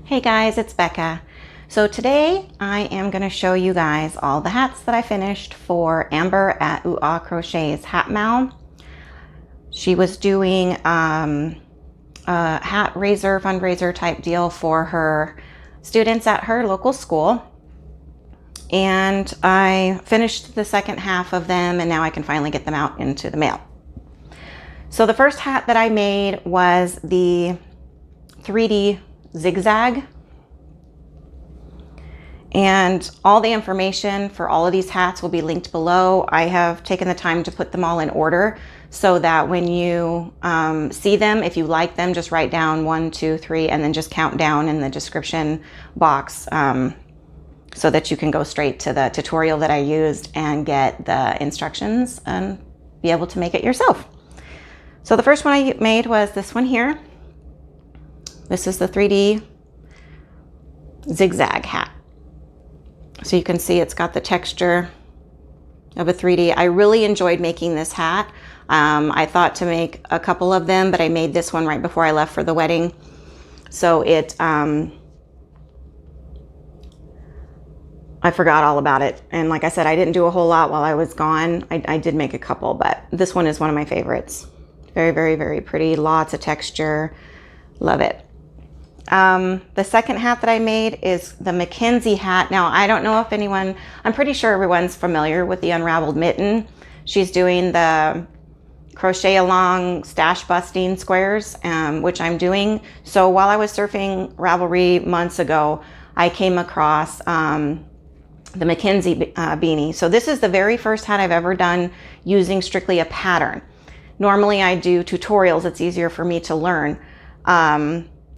Hey guys, it's Becca. So today I am going to show you guys all the hats that I finished for Amber at Ooh Ah Crochet's Hat Mow. She was doing a hat raiser fundraiser type deal for her students at her local school. And I finished the second half of them, and now I can finally get them out into the mail. So the first hat that I made was the 3D zigzag. And all the information for all of these hats will be linked below. I have taken the time to put them all in order so that when you see them, if you like them, just write down 1, 2, 3, and then just count down in the description box so that you can go straight to the tutorial that I used and get the instructions and be able to make it yourself. So the first one I made was this one here. This is the 3D zigzag hat. So you can see it's got the texture of a 3D. I really enjoyed making this hat. I thought to make a couple of them, but I made this one right before I left for the wedding. So I forgot all about it. And like I said, I didn't do a whole lot while I was gone. I did make a couple, but this one is one of my favorites. Very, very, very pretty. Lots of texture. Love it. The second hat that I made is the Mackenzie hat. Now, I don't know if I'm pretty sure everyone's familiar with the unraveled mitten. She's doing the crochet along stash busting squares, which I'm doing. So while I was surfing Ravelry months ago, I came across the Mackenzie beanie. So this is the very first hat I've ever done using strictly a pattern. Normally I do tutorials. It's easier for me to learn.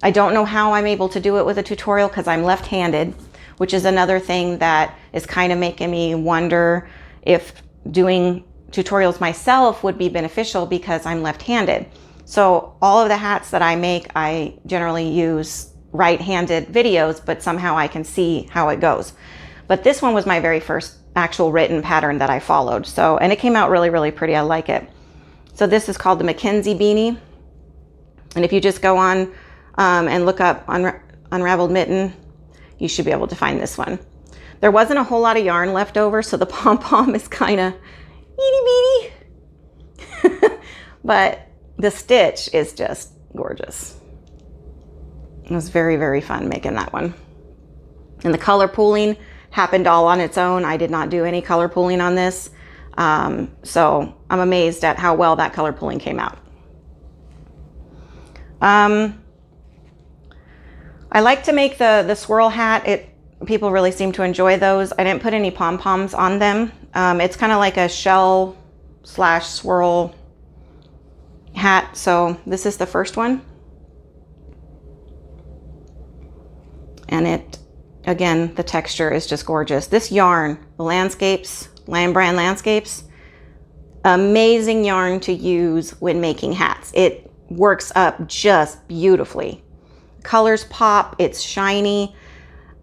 I don't know how I'm able to do it with a tutorial because I'm left-handed, which is another thing that is kind of making me wonder if doing tutorials myself would be beneficial because I'm left-handed. So all of the hats that I make, I generally use right-handed videos, but somehow I can see how it goes. But this one was my very first actual written pattern that I followed. So, and it came out really, really pretty. I like it. So this is called the Mackenzie beanie. And if you just go on and look up unraveled mitten, you should be able to find this one. There wasn't a whole lot of yarn left over, so the pom-pom is kind of itty bitty. But the stitch is just gorgeous. It was very, very fun making that one. And the color pooling happened all on its own. I did not do any color pooling on this. So I'm amazed at how well that color pooling came out. I like to make the swirl hat. People really seem to enjoy those. I didn't put any pom-poms on them. It's kind of like a shell / swirl hat. So this is the first one. And again, the texture is just gorgeous. This yarn, the Landscapes, Land Brand Landscapes, amazing yarn to use when making hats. It works up just beautifully. Colors pop, it's shiny.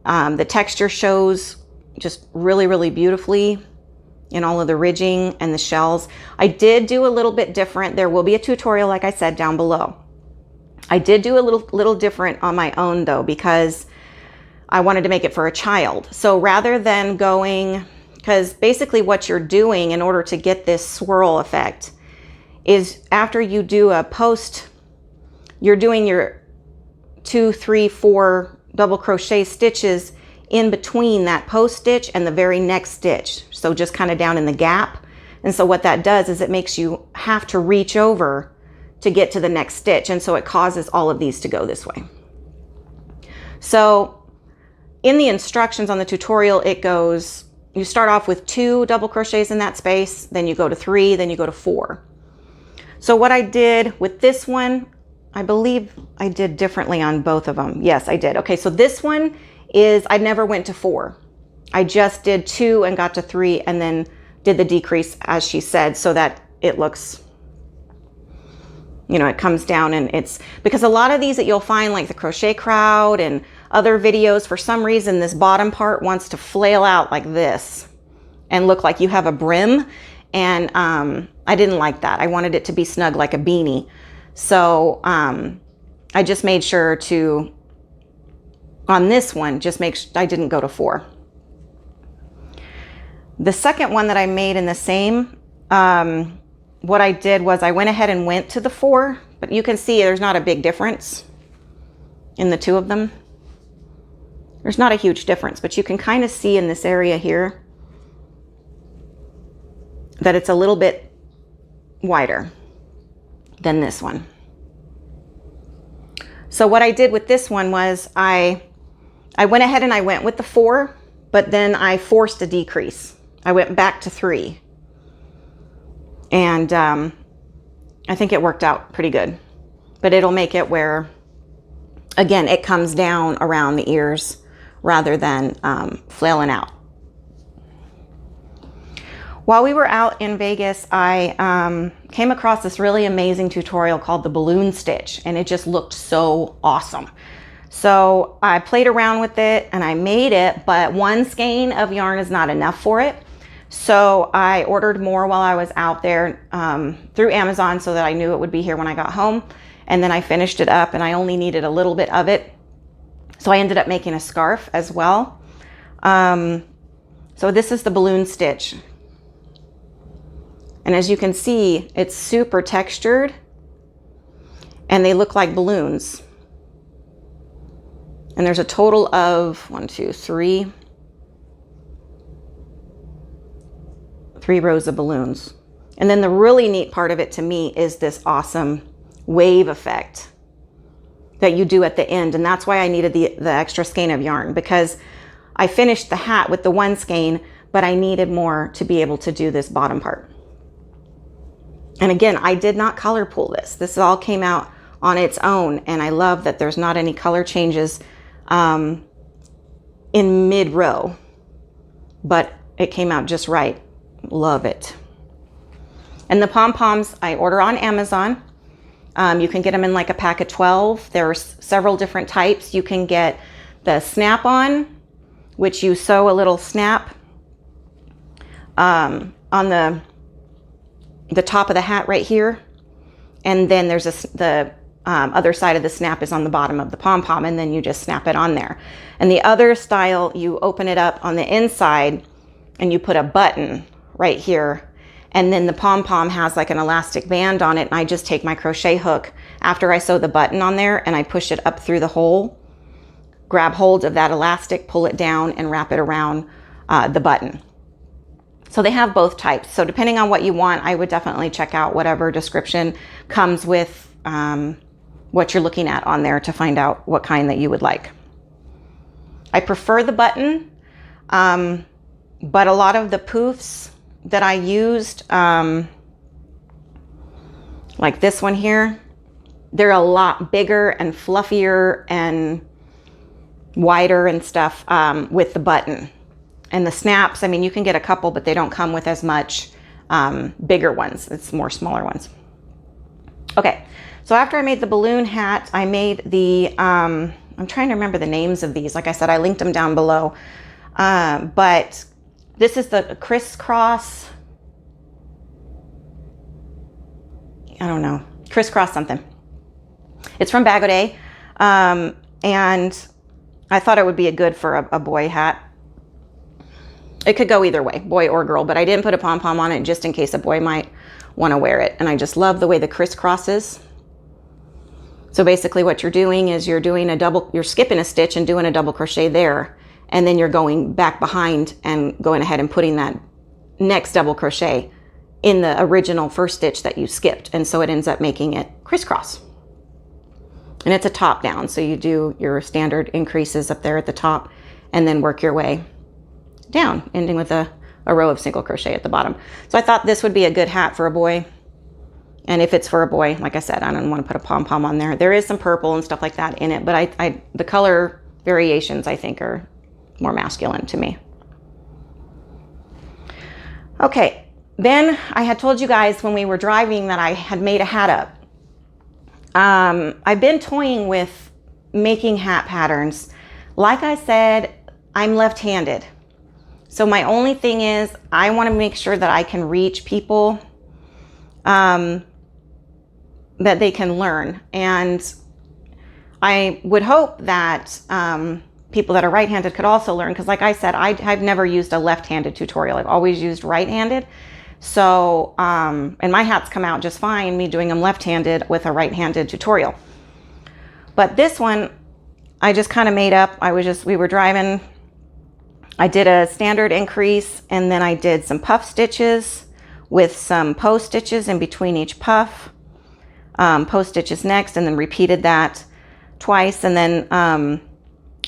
The texture shows just really, really beautifully in all of the ridging and the shells. I did do a little bit different. There will be a tutorial, like I said, down below. I did do a little different on my own though, because I wanted to make it for a child. So rather than because basically what you're doing in order to get this swirl effect is after you do a post, you're doing your 2, 3, 4 double crochet stitches in between that post stitch and the very next stitch. So just kind of down in the gap. And so what that does is it makes you have to reach over to get to the next stitch. And so it causes all of these to go this way. So in the instructions on the tutorial, it goes, you start off with 2 double crochets in that space, then you go to 3, then you go to 4. So what I did with this one, I believe I did differently on both of them. Yes, I did. Okay, so this one is, I never went to 4. I just did 2 and got to 3 and then did the decrease as she said so that it looks, it comes down, and it's, because a lot of these that you'll find like the Crochet Crowd and other videos, for some reason this bottom part wants to flail out like this and look like you have a brim. And I didn't like that. I wanted it to be snug like a beanie. So I just made sure to on this one, just make sure I didn't go to 4. The second one that I made in the same, what I did was I went ahead and went to the 4, but you can see there's not a big difference in the two of them. There's not a huge difference, but you can kind of see in this area here that it's a little bit wider than this one. So what I did with this one was I went ahead and I went with the 4, but then I forced a decrease. I went back to 3. And I think it worked out pretty good. But it'll make it where, again, it comes down around the ears rather than flailing out. While we were out in Vegas, I came across this really amazing tutorial called the balloon stitch, and it just looked so awesome. So I played around with it and I made it, but 1 skein of yarn is not enough for it. So I ordered more while I was out there through Amazon so that I knew it would be here when I got home. And then I finished it up and I only needed a little bit of it. So I ended up making a scarf as well. So this is the balloon stitch. And as you can see, it's super textured and they look like balloons. And there's a total of 3 rows of balloons. And then the really neat part of it to me is this awesome wave effect that you do at the end. And that's why I needed the extra skein of yarn, because I finished the hat with the 1 skein, but I needed more to be able to do this bottom part. And again, I did not color pool this. This all came out on its own. And I love that there's not any color changes in mid-row, but it came out just right. Love it. And the pom-poms I order on Amazon. You can get them in like a pack of 12. There's several different types. You can get the snap-on, which you sew a little snap on the top of the hat right here. And then there's the other side of the snap is on the bottom of the pom-pom, and then you just snap it on there. And the other style, you open it up on the inside and you put a button right here. And then the pom-pom has like an elastic band on it. And I just take my crochet hook after I sew the button on there and I push it up through the hole, grab hold of that elastic, pull it down and wrap it around the button. So they have both types. So depending on what you want, I would definitely check out whatever description comes with what you're looking at on there to find out what kind that you would like. I prefer the button, but a lot of the poofs that I used, like this one here, they're a lot bigger and fluffier and wider and stuff with the button. And the snaps, I mean, you can get a couple, but they don't come with as much bigger ones. It's more smaller ones. Okay, so after I made the balloon hat, I made the, I'm trying to remember the names of these. Like I said, I linked them down below. But this is the crisscross, I don't know, crisscross something. It's from Bag O' Day. And I thought it would be a good for a boy hat. It could go either way, boy or girl, but I didn't put a pom-pom on it just in case a boy might want to wear it. And I just love the way the crisscross is. So basically what you're doing is you're skipping a stitch and doing a double crochet there. And then you're going back behind and going ahead and putting that next double crochet in the original first stitch that you skipped. And so it ends up making it crisscross. And it's a top down. So you do your standard increases up there at the top and then work your way down, ending with a row of single crochet at the bottom. So I thought this would be a good hat for a boy. And if it's for a boy, like I said, I don't want to put a pom-pom on there. There is some purple and stuff like that in it, but the color variations I think are more masculine to me. Okay, then I had told you guys when we were driving that I had made a hat up. I've been toying with making hat patterns. Like I said, I'm left-handed. So my only thing is I want to make sure that I can reach people, that they can learn. And I would hope that people that are right-handed could also learn, because like I said, I've never used a left-handed tutorial. I've always used right-handed. So, and my hats come out just fine, me doing them left-handed with a right-handed tutorial. But this one, I just kind of made up. We were driving. I did a standard increase, and then I did some puff stitches with some post stitches in between each puff. Post stitches next, and then repeated that twice. And then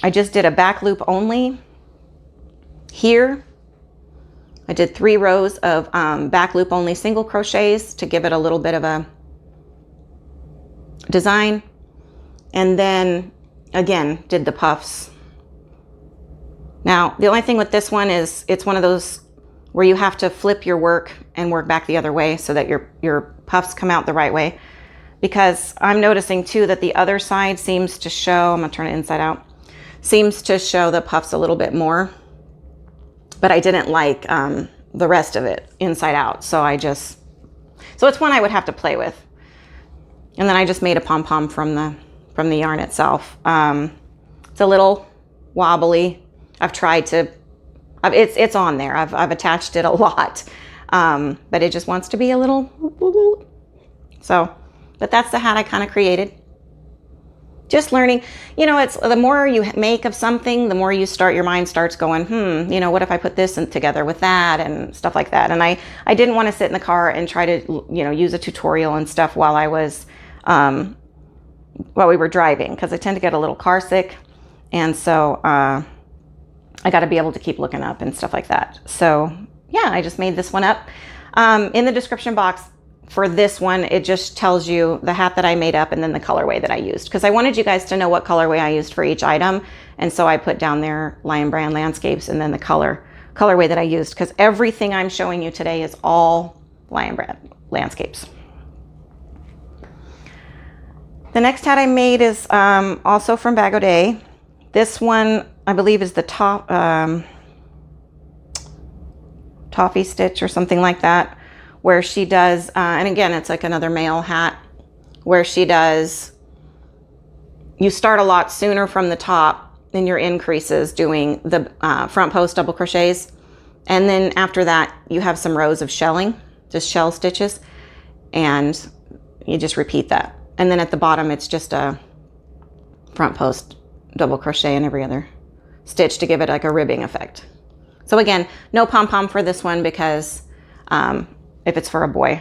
I just did a back loop only here. I did 3 rows of back loop only single crochets to give it a little bit of a design. And then again, did the puffs. Now, the only thing with this one is it's one of those where you have to flip your work and work back the other way so that your puffs come out the right way. Because I'm noticing too that the other side seems to show, I'm gonna turn it inside out, seems to show the puffs a little bit more, but I didn't like the rest of it inside out. So it's one I would have to play with. And then I just made a pom-pom from the yarn itself. It's a little wobbly. I've tried to, it's on there. I've attached it a lot, but it just wants to be a little, so, but that's the hat I kind of created. Just learning, you know, it's the more you make of something, the more your mind starts going, you know, what if I put this together with that and stuff like that. And I didn't want to sit in the car and try to, you know, use a tutorial and stuff while we were driving, because I tend to get a little car sick. And so I got to be able to keep looking up and stuff like that. So yeah, I just made this one up. In the description box for this one, it just tells you the hat that I made up and then the colorway that I used, because I wanted you guys to know what colorway I used for each item. And so I put down there Lion Brand Landscapes and then the colorway that I used, because everything I'm showing you today is all Lion Brand Landscapes. The next hat I made is also from Bag O' Day. This one, I believe, is the toffee stitch or something like that, where she does, and again, it's like another male hat, where she does, you start a lot sooner from the top in your increases doing the front post double crochets. And then after that, you have some rows of shelling, just shell stitches, and you just repeat that. And then at the bottom, it's just a front post double crochet in every other stitch to give it like a ribbing effect. So again, no pom-pom for this one, because if it's for a boy.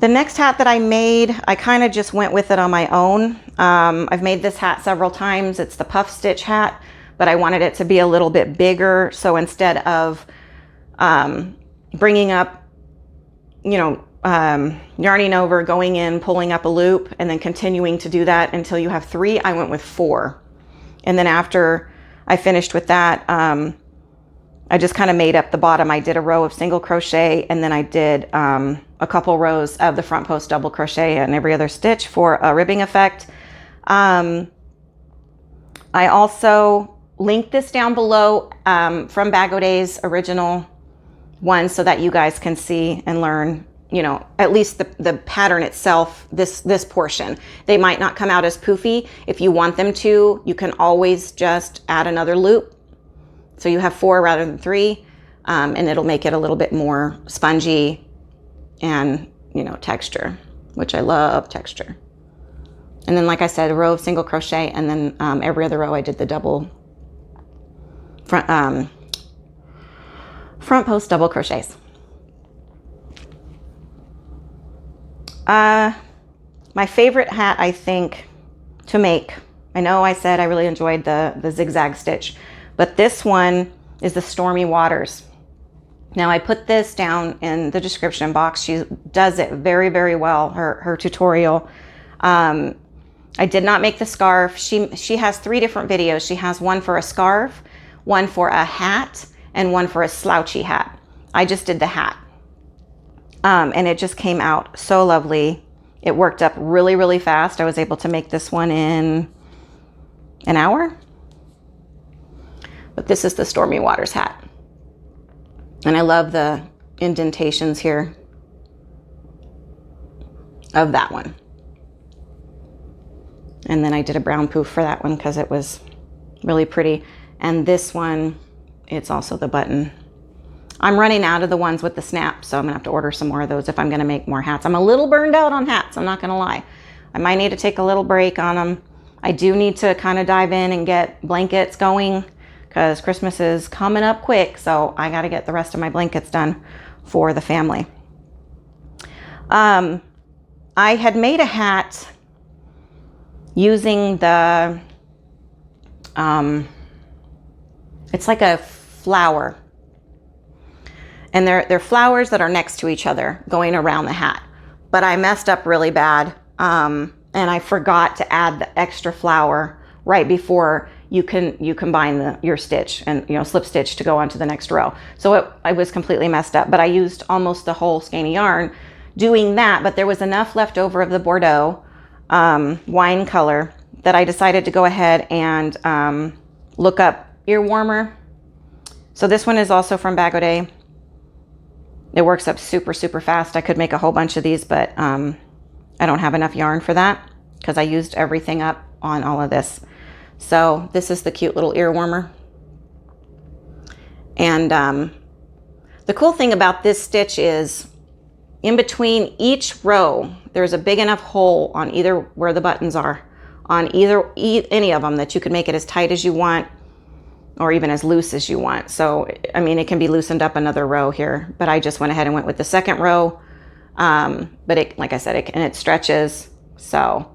The next hat that I made, I kind of just went with it on my own. I've made this hat several times. It's the puff stitch hat, but I wanted it to be a little bit bigger. So instead of bringing up, you know, yarning over, going in, pulling up a loop, and then continuing to do that until you have 3, I went with 4. And then after I finished with that, I just kind of made up the bottom. I did a row of single crochet, and then I did a couple rows of the front post double crochet and every other stitch for a ribbing effect. I also linked this down below from Bag O' Day's original one, so that you guys can see and learn, you know, at least the pattern itself, this portion. They might not come out as poofy. If you want them to, you can always just add another loop. So you have 4 rather than 3, and it'll make it a little bit more spongy and, you know, texture, which I love texture. And then, like I said, a row of single crochet, and then every other row I did the double front post double crochets. My favorite hat, I think, to make, I know I said I really enjoyed the zigzag stitch, but this one is the Stormy Waters. Now, I put this down in the description box. She does it very, very well, her tutorial. I did not make the scarf. She has 3 different videos. She has one for a scarf, one for a hat, and one for a slouchy hat. I just did the hat. And it just came out so lovely. It worked up really, really fast. I was able to make this one in an hour. But this is the Stormy Waters hat. And I love the indentations here of that one. And then I did a brown poof for that one because it was really pretty. And this one, it's also the button. I'm running out of the ones with the snap, so I'm gonna have to order some more of those if I'm gonna make more hats. I'm a little burned out on hats, I'm not gonna lie. I might need to take a little break on them. I do need to kind of dive in and get blankets going because Christmas is coming up quick, so I gotta get the rest of my blankets done for the family. I had made a hat using the, it's like a flower. And they're flowers that are next to each other going around the hat. But I messed up really bad. And I forgot to add the extra flower right before you combine your stitch and, slip stitch to go onto the next row. So I was completely messed up, but I used almost the whole skein of yarn doing that. But there was enough left over of the Bordeaux wine color that I decided to go ahead and look up ear warmer. So this one is also from Bag O' Day. It works up super, super fast. I could make a whole bunch of these, but I don't have enough yarn for that because I used everything up on all of this. So this is the cute little ear warmer. And the cool thing about this stitch is in between each row, there's a big enough hole on either where the buttons are, on any of them, that you can make it as tight as you want or even as loose as you want. So, I mean, it can be loosened up another row here, but I just went ahead and went with the second row. But it, like I said, it stretches. So,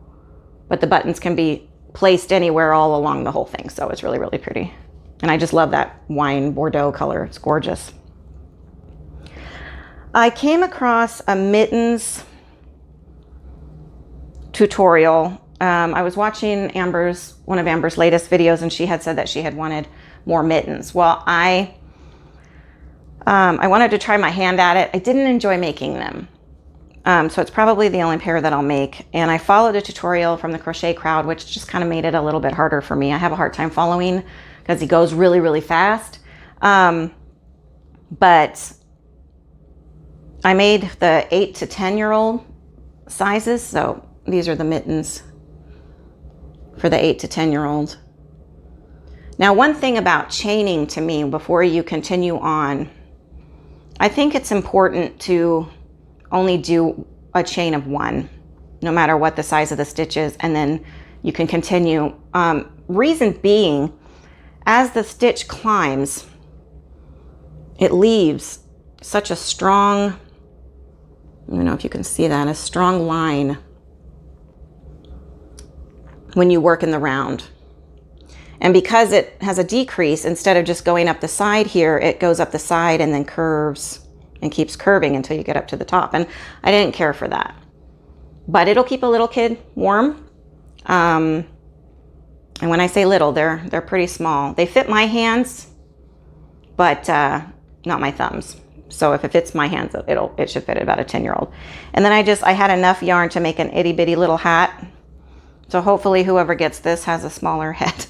but the buttons can be placed anywhere all along the whole thing. So it's really, really pretty. And I just love that wine Bordeaux color. It's gorgeous. I came across a mittens tutorial. I was watching one of Amber's latest videos, and she had said that she had wanted more mittens. Well, I wanted to try my hand at it. I didn't enjoy making them. So it's probably the only pair that I'll make. And I followed a tutorial from the Crochet Crowd, which just kind of made it a little bit harder for me. I have a hard time following because he goes really, really fast. But I made the 8 to 10-year-old sizes. So these are the mittens for the 8 to 10-year-old. Now, one thing about chaining to me before you continue on, I think it's important to only do a chain of one, no matter what the size of the stitch is, and then you can continue. Reason being, as the stitch climbs, it leaves such a strong, I don't know if you can see that, a strong line when you work in the round. And because it has a decrease, instead of just going up the side here, it goes up the side and then curves and keeps curving until you get up to the top. And I didn't care for that. But it'll keep a little kid warm. And when I say little, they're pretty small. They fit my hands, but not my thumbs. So if it fits my hands, it should fit about a 10-year-old. And then I had enough yarn to make an itty bitty little hat. So hopefully whoever gets this has a smaller head,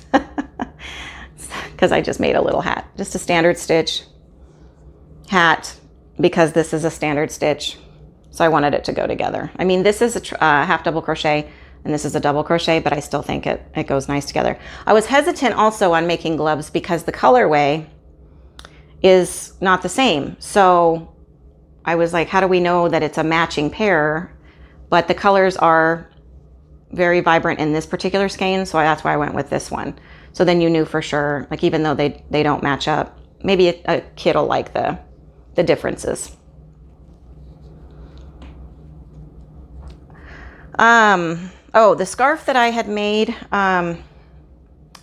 because I just made a little hat, just a standard stitch hat, because this is a standard stitch. So I wanted it to go together. I mean, this is a half double crochet and this is a double crochet, but I still think it goes nice together. I was hesitant also on making gloves because the colorway is not the same. So I was like, how do we know that it's a matching pair? But the colors are very vibrant in this particular skein, so that's why I went with this one. So then you knew for sure, like even though they don't match up, maybe a kid will like the differences. Oh, the scarf that I had made out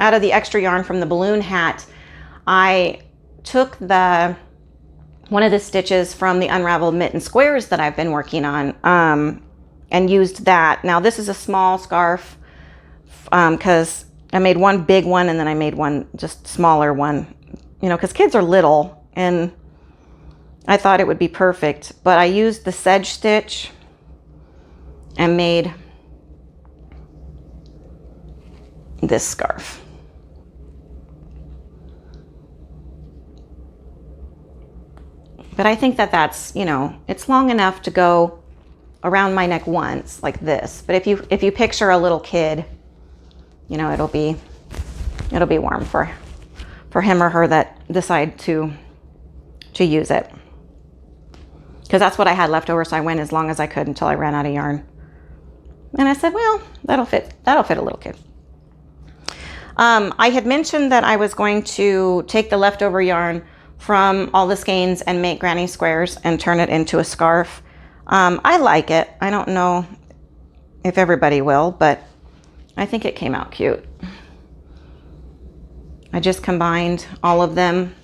of the extra yarn from the balloon hat, I took one of the stitches from the unraveled mitten squares that I've been working on, and used that. Now this is a small scarf because I made one big one and then I made one just smaller one, because kids are little, and I thought it would be perfect. But I used the sedge stitch and made this scarf. But I think that's, it's long enough to go around my neck once like this. But if you picture a little kid you know, it'll be warm for him or her that decide to use it. Because that's what I had left over, so I went as long as I could until I ran out of yarn. And I said, well, that'll fit a little kid. I had mentioned that I was going to take the leftover yarn from all the skeins and make granny squares and turn it into a scarf. I like it. I don't know if everybody will, but I think it came out cute. I just combined all of them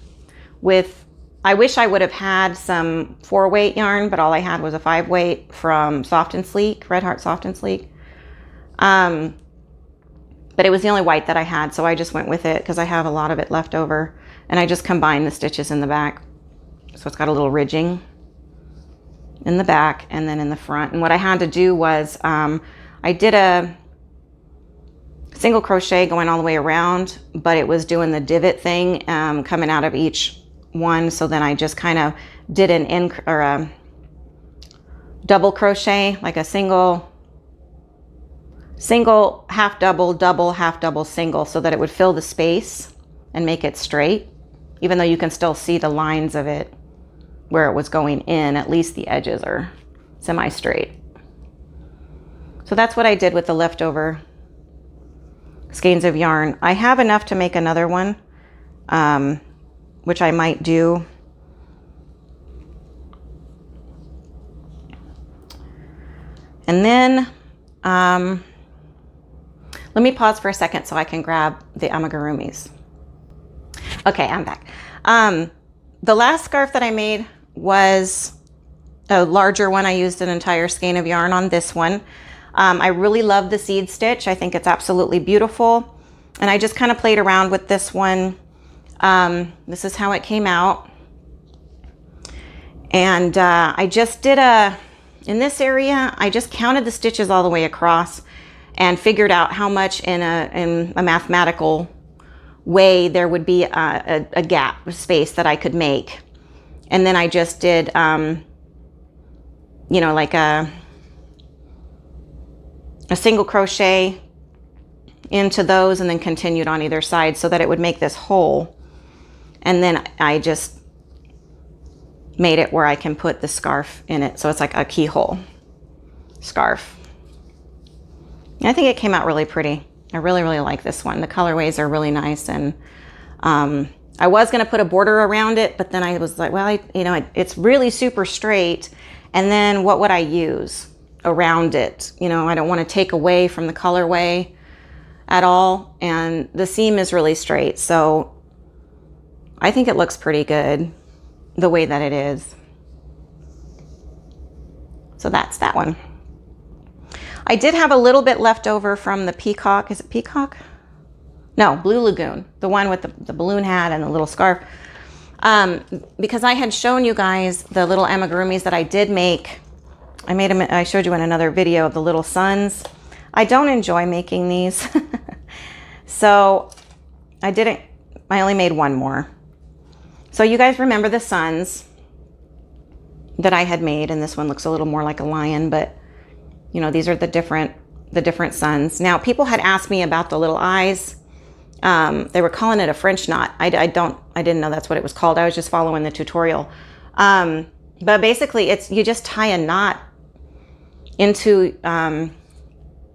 with, I wish I would have had some 4-weight yarn, but all I had was a 5-weight from Soft and Sleek, Red Heart Soft and Sleek. But it was the only white that I had, so I just went with it because I have a lot of it left over. And I just combined the stitches in the back. So it's got a little ridging in the back and then in the front. And what I had to do was I did a single crochet going all the way around, but it was doing the divot thing coming out of each one. So then I just kind of did a double crochet, like a single, half double, double, half double, single, so that it would fill the space and make it straight. Even though you can still see the lines of it where it was going in, at least the edges are semi-straight. So that's what I did with the leftover skeins of yarn. I have enough to make another one, which I might do. And then let me pause for a second so I can grab the amigurumis. Okay, I'm back. The last scarf that I made was a larger one. I used an entire skein of yarn on this one. I really love the seed stitch. I think it's absolutely beautiful. And I just kind of played around with this one. This is how it came out. And I just did in this area, I just counted the stitches all the way across and figured out how much in a mathematical way there would be a gap, a space that I could make. And then I just did, you know, like a single crochet into those and then continued on either side so that it would make this hole. And then I just made it where I can put the scarf in it. So it's like a keyhole scarf. I think it came out really pretty. I really, really like this one. The colorways are really nice. And I was going to put a border around it, but then I was like, well, it's really super straight. And then what would I use around it? You know, I don't want to take away from the colorway at all. And the seam is really straight. So I think it looks pretty good the way that it is. So that's that one. I did have a little bit left over from the Peacock. Is it Peacock? No, Blue Lagoon. The one with the balloon hat and the little scarf. Because I had shown you guys the little amigurumis that I did make. I made them, I showed you in another video of the little suns. I don't enjoy making these. So I only made one more. So you guys remember the suns that I had made, and this one looks a little more like a lion, but you know, these are the different suns. Now, people had asked me about the little eyes. They were calling it a French knot. I didn't know that's what it was called. I was just following the tutorial. But basically you just tie a knot into the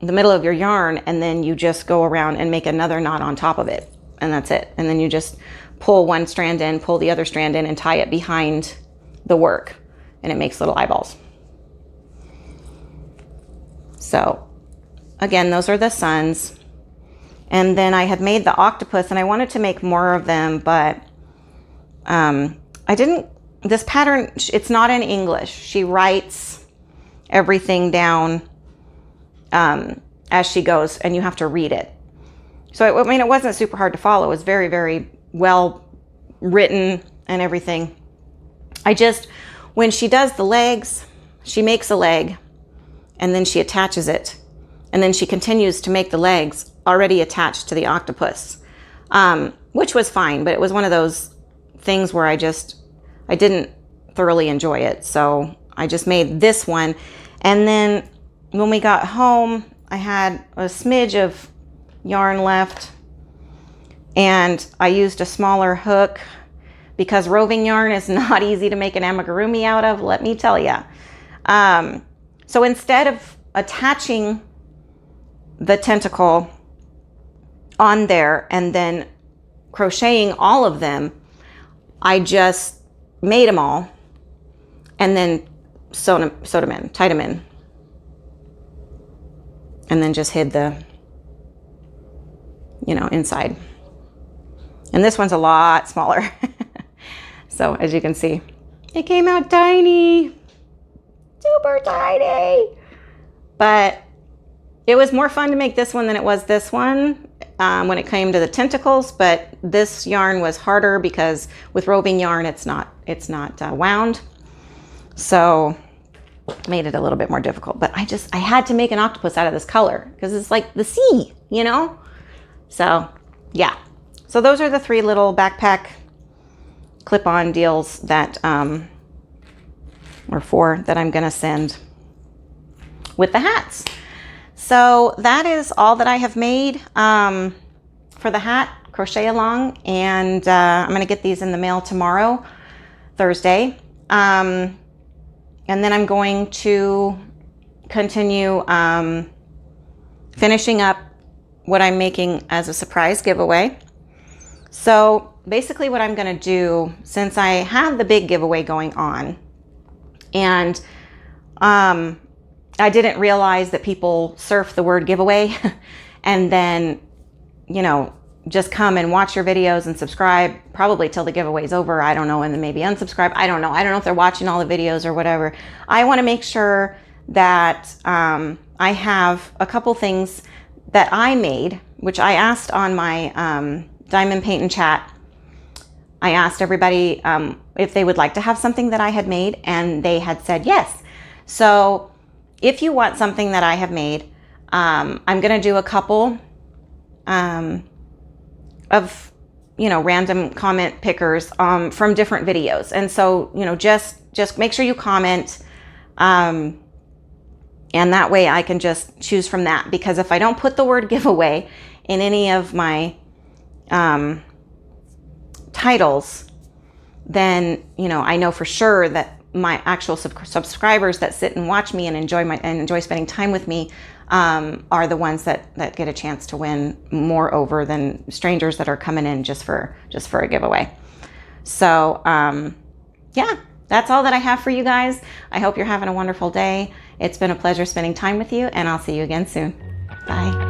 middle of your yarn, and then you just go around and make another knot on top of it. And that's it. And then you just pull one strand in, pull the other strand in, and tie it behind the work. And it makes little eyeballs. So again, those are the suns. And then I had made the octopus, and I wanted to make more of them, but this pattern, it's not in English. She writes everything down as she goes, and you have to read it. So, it wasn't super hard to follow. It was very, very well written and everything. When she does the legs, she makes a leg, and then she attaches it. And then she continues to make the legs already attached to the octopus, which was fine. But it was one of those things where I didn't thoroughly enjoy it. So I just made this one. And then when we got home, I had a smidge of yarn left, and I used a smaller hook because roving yarn is not easy to make an amigurumi out of, let me tell you. So instead of attaching the tentacle on there and then crocheting all of them, I just made them all and then sewed them in, tied them in, and then just hid the, inside. And this one's a lot smaller. So as you can see, it came out tiny, super tiny. But it was more fun to make this one than it was this one when it came to the tentacles. But this yarn was harder because with roving yarn, it's not wound. So made it a little bit more difficult. But I had to make an octopus out of this color because it's like the sea, So yeah. So those are the 3 little backpack clip-on deals that, or 4 that I'm gonna send with the hats. So that is all that I have made for the hat crochet along, and I'm gonna get these in the mail tomorrow, Thursday. And then I'm going to continue finishing up what I'm making as a surprise giveaway. So basically what I'm going to do, since I have the big giveaway going on, and I didn't realize that people surf the word giveaway and then, just come and watch your videos and subscribe probably till the giveaway's over. I don't know. And then maybe unsubscribe. I don't know. I don't know if they're watching all the videos or whatever. I want to make sure that I have a couple things that I made, which I asked on my Diamond Paint and Chat. I asked everybody if they would like to have something that I had made, and they had said yes. So if you want something that I have made, I'm going to do a couple of, random comment pickers from different videos. And so, just make sure you comment. And that way I can just choose from that, because if I don't put the word giveaway in any of my titles, then I know for sure that my actual subscribers that sit and watch me and enjoy spending time with me are the ones that get a chance to win more over than strangers that are coming in just for a giveaway. So yeah, that's all that I have for you guys. I hope you're having a wonderful day. It's been a pleasure spending time with you, and I'll see you again soon. Bye.